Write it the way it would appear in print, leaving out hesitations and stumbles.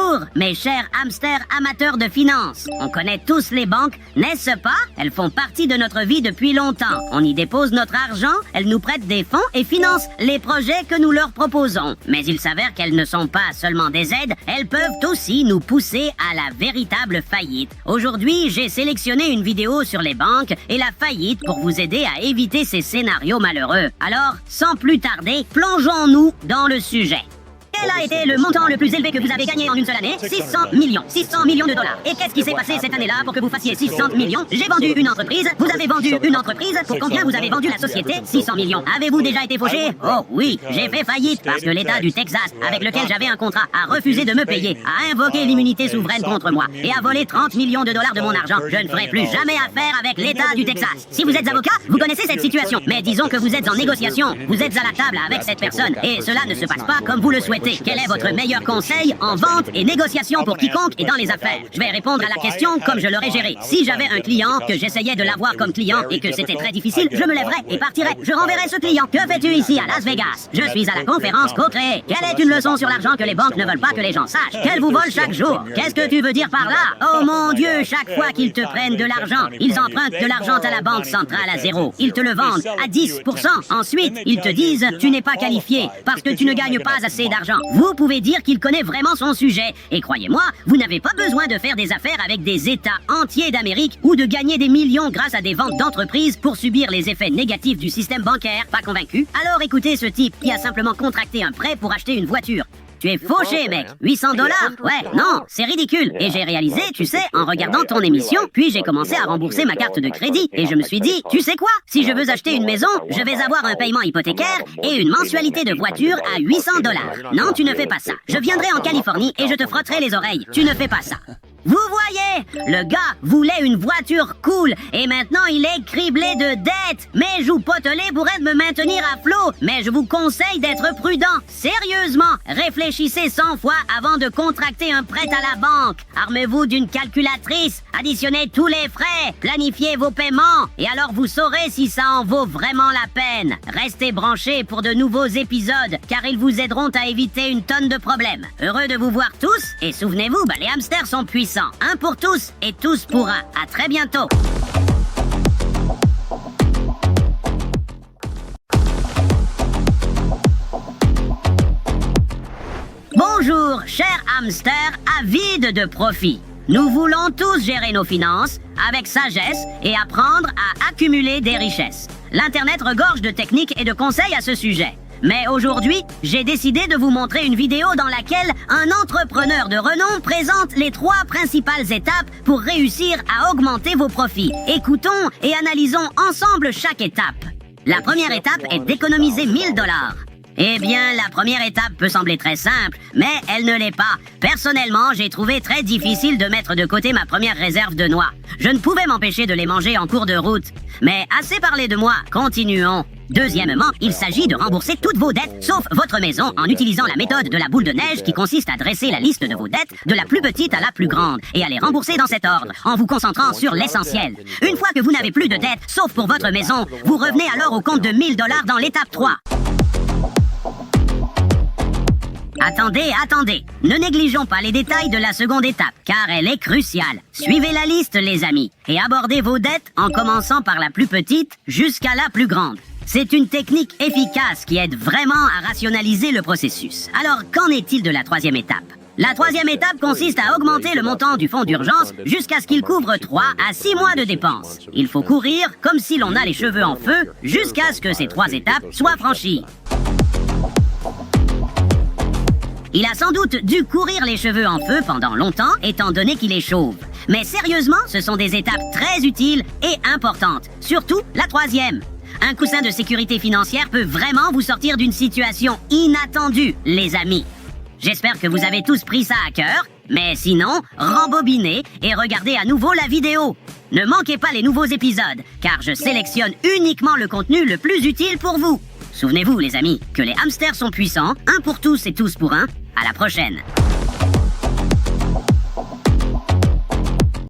Bonjour, mes chers hamsters amateurs de finances. On connaît tous les banques, n'est-ce pas? Elles font partie de notre vie depuis longtemps. On y dépose notre argent, elles nous prêtent des fonds et financent les projets que nous leur proposons. Mais il s'avère qu'elles ne sont pas seulement des aides, elles peuvent aussi nous pousser à la véritable faillite. Aujourd'hui, j'ai sélectionné une vidéo sur les banques et la faillite pour vous aider à éviter ces scénarios malheureux. Alors, sans plus tarder, plongeons-nous dans le sujet. Quel a été le montant le plus élevé que vous avez gagné en une seule année? 600 millions. 600 millions de dollars. Et qu'est-ce qui s'est passé cette année-là pour que vous fassiez 600 millions? J'ai vendu une entreprise. Vous avez vendu une entreprise. Pour combien vous avez vendu la société? 600 millions. Avez-vous déjà été fauché? Oh oui, j'ai fait faillite parce que l'État du Texas, avec lequel j'avais un contrat, a refusé de me payer, a invoqué l'immunité souveraine contre moi et a volé 30 millions de dollars de mon argent. Je ne ferai plus jamais affaire avec l'État du Texas. Si vous êtes avocat, vous connaissez cette situation. Mais disons que vous êtes en négociation. Vous êtes à la table avec cette personne et cela ne se passe pas comme vous le souhaitez. Quel est votre meilleur conseil en vente et négociation pour quiconque est dans les affaires? Je vais répondre à la question comme je l'aurais géré. Si j'avais un client, que j'essayais de l'avoir comme client et que c'était très difficile, je me lèverais et partirais. Je renverrais ce client. Que fais-tu ici à Las Vegas? Je suis à la conférence Co-Créer. Quelle est une leçon sur l'argent que les banques ne veulent pas que les gens sachent? Qu'elles vous volent chaque jour. Qu'est-ce que tu veux dire par là? Oh mon Dieu, chaque fois qu'ils te prennent de l'argent, ils empruntent de l'argent à la banque centrale à zéro. Ils te le vendent à 10%. Ensuite, ils te disent tu n'es pas qualifié parce que tu ne gagnes pas assez d'argent. Vous pouvez dire qu'il connaît vraiment son sujet. Et croyez-moi, vous n'avez pas besoin de faire des affaires avec des États entiers d'Amérique ou de gagner des millions grâce à des ventes d'entreprises pour subir les effets négatifs du système bancaire. Pas convaincu? Alors écoutez ce type qui a simplement contracté un prêt pour acheter une voiture. Tu es fauché, mec. 800 $? Ouais, non, c'est ridicule. Et j'ai réalisé, tu sais, en regardant ton émission, puis j'ai commencé à rembourser ma carte de crédit. Et je me suis dit, tu sais quoi? Si je veux acheter une maison, je vais avoir un paiement hypothécaire et une mensualité de voiture à 800 $. Non, tu ne fais pas ça. Je viendrai en Californie et je te frotterai les oreilles. Tu ne fais pas ça. Vous voyez, le gars voulait une voiture cool et maintenant il est criblé de dettes. Mes joues potelées pourraient me maintenir à flot, mais je vous conseille d'être prudent. Sérieusement, réfléchissez 100 fois avant de contracter un prêt à la banque. Armez-vous d'une calculatrice, additionnez tous les frais, planifiez vos paiements et alors vous saurez si ça en vaut vraiment la peine. Restez branchés pour de nouveaux épisodes car ils vous aideront à éviter une tonne de problèmes. Heureux de vous voir tous et souvenez-vous, les hamsters sont puissants. Un pour tous et tous pour un. À très bientôt. Bonjour, chers hamsters avides de profit. Nous voulons tous gérer nos finances avec sagesse et apprendre à accumuler des richesses. L'Internet regorge de techniques et de conseils à ce sujet. Mais aujourd'hui, j'ai décidé de vous montrer une vidéo dans laquelle un entrepreneur de renom présente les 3 principales étapes pour réussir à augmenter vos profits. Écoutons et analysons ensemble chaque étape. La première étape est d'économiser 1000 $. Eh bien, la première étape peut sembler très simple, mais elle ne l'est pas. Personnellement, j'ai trouvé très difficile de mettre de côté ma première réserve de noix. Je ne pouvais m'empêcher de les manger en cours de route. Mais assez parlé de moi, continuons. Deuxièmement, il s'agit de rembourser toutes vos dettes, sauf votre maison, en utilisant la méthode de la boule de neige qui consiste à dresser la liste de vos dettes de la plus petite à la plus grande et à les rembourser dans cet ordre, en vous concentrant sur l'essentiel. Une fois que vous n'avez plus de dettes, sauf pour votre maison, vous revenez alors au compte de 1000 $ dans l'étape 3. Attendez, ne négligeons pas les détails de la seconde étape, car elle est cruciale. Suivez la liste, les amis, et abordez vos dettes en commençant par la plus petite jusqu'à la plus grande. C'est une technique efficace qui aide vraiment à rationaliser le processus. Alors, qu'en est-il de la troisième étape? La troisième étape consiste à augmenter le montant du fonds d'urgence jusqu'à ce qu'il couvre 3 à 6 mois de dépenses. Il faut courir comme si l'on a les cheveux en feu jusqu'à ce que ces 3 étapes soient franchies. Il a sans doute dû courir les cheveux en feu pendant longtemps, étant donné qu'il est chauve. Mais sérieusement, ce sont des étapes très utiles et importantes. Surtout la troisième. Un coussin de sécurité financière peut vraiment vous sortir d'une situation inattendue, les amis. J'espère que vous avez tous pris ça à cœur, mais sinon, rembobinez et regardez à nouveau la vidéo. Ne manquez pas les nouveaux épisodes, car je sélectionne uniquement le contenu le plus utile pour vous. Souvenez-vous, les amis, que les hamsters sont puissants, un pour tous et tous pour un. À la prochaine.